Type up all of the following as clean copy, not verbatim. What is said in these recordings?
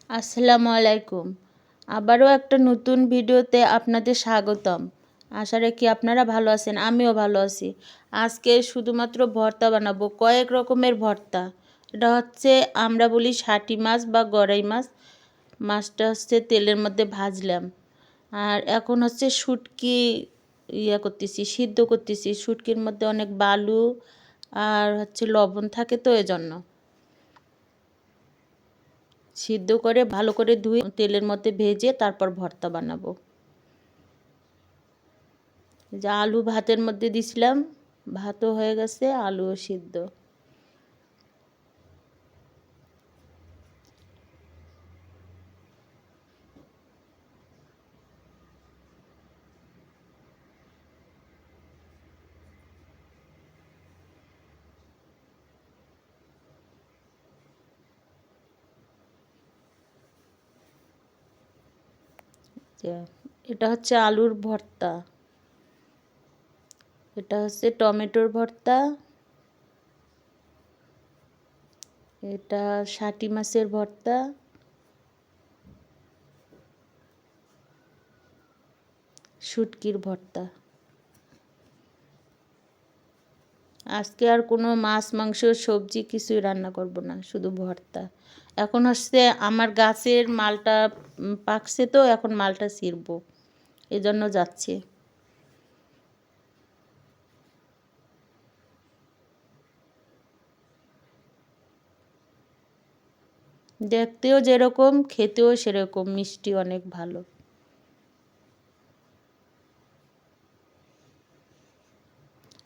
আসসালামু আলাইকুম। আবারও একটা নতুন ভিডিওতে আপনাদের স্বাগতম। আশা রাখি আপনারা ভালো আছেন, আমিও ভালো আছি। আজকে শুধুমাত্র ভর্তা বানাবো, কয়েক রকমের ভর্তা। এটা হচ্ছে আমরা বলি ষাটি মাছ বা গড়াই মাছ। মাছটা হচ্ছে তেলের মধ্যে ভাজলাম। আর এখন হচ্ছে শুটকি করতেছি, সিদ্ধ করতেছি। শুটকির মধ্যে অনেক বালু আর হচ্ছে লবণ থাকে, তো এজন্য সিদ্ধ করে ভালো করে ধুয়ে তেলের মধ্যে ভেজে তারপর ভর্তা বানাবো। যে আলু ভাতের মধ্যে দিছিলাম, ভাতও হয়ে গেছে, আলুও সিদ্ধ। এটা হচ্ছে আলুর ভর্তা, এটা হচ্ছে টমেটোর ভর্তা, এটা ষাটি মাছের ভর্তা, শুটকির ভর্তা। আজকে আর কোনো মাছ মাংস সবজি কিছুই রান্না করব না, শুধু ভর্তা। এখন হচ্ছে আমার গাছের মালটা পাকছে, তো এখন মালটা ছিঁড়বো, এজন্য যাচ্ছে। দেখতেও যেরকম, খেতেও সেরকম মিষ্টি, অনেক ভালো।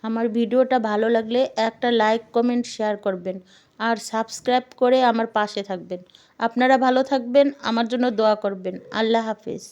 আমার ভিডিওটা ভালো লাগলে একটা লাইক, কমেন্ট, শেয়ার করবেন আর সাবস্ক্রাইব করে আমার পাশে থাকবেন। আপনারা ভালো থাকবেন, আমার জন্য দোয়া করবেন। আল্লাহ হাফেজ।